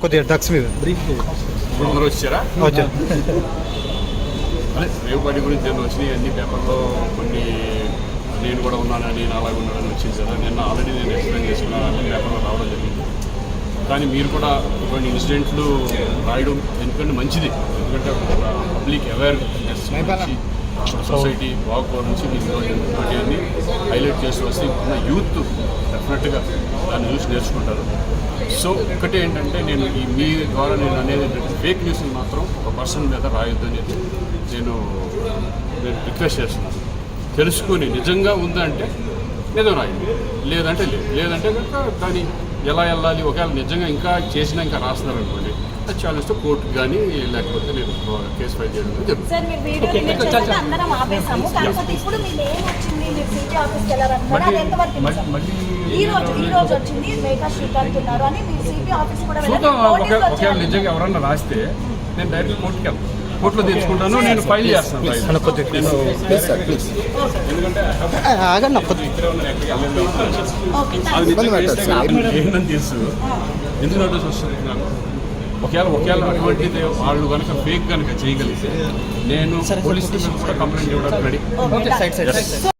కొద్దిగా డ్రగ్స్ మీద బ్రీఫ్ అందరూ వచ్చారా? వచ్చారు. అదే రేవు పార్టీ గురించి నేను వచ్చినాయి అన్ని పేపర్లో కొన్ని నేను కూడా ఉన్నానని నేను అలాగే ఉన్నానని వచ్చింది కదా. నిన్న ఆల్రెడీ నేను ఎక్స్ప్లెయిన్ చేసుకున్నాను, అన్ని పేపర్లో రావడం జరిగింది. కానీ మీరు కూడా కొన్ని ఇన్సిడెంట్లు రాయడం ఎందుకంటే మంచిది, ఎందుకంటే పబ్లిక్ అవేర్నెస్ సొసైటీ బాగుపో నుంచి మీరు అన్ని హైలైట్ చేసి వస్తే ఉన్న యూత్ డెఫినెట్గా దాన్ని చూసి నేర్చుకుంటారు. సో ఒకటి ఏంటంటే నేను మీ ద్వారా నేను అనేది ఏంటంటే ఫేక్ న్యూస్ని మాత్రం ఒక పర్సన్ మీద రాయొద్దు అనేది నేను రిక్వెస్ట్ చేస్తున్నాను. తెలుసుకొని నిజంగా ఉందంటే నిజం రాయండి, లేదంటే లేదంటే కనుక దాన్ని ఎలా వెళ్ళాలి, ఒకవేళ నిజంగా ఇంకా చేసినా ఇంకా రాస్తున్నారు అనుకోండి, అది ఛాలెంజ్తో కోర్టుకు కానీ లేకపోతే నేను కేసు ఫైల్ చేయడం జరుగుతుంది. చూద్దాం, ఒకవేళ నిజంగా ఎవరన్నా రాస్తే నేను డైరెక్ట్ కోర్టుకి వెళ్తాను, కోర్టులో తెచ్చుకుంటాను, నేను ఫైల్ చేస్తాను. ఏంటని తెలుసు ఎందుకు నోటీస్ వస్తుంది నాకు. ఒకవేళ అటువంటిది వాళ్ళు కనుక ఫేక్ కనుక చేయగలిగితే నేను పోలీస్ స్టేషన్ కూడా కంప్లైంట్ ఇవ్వడానికి రెడీ.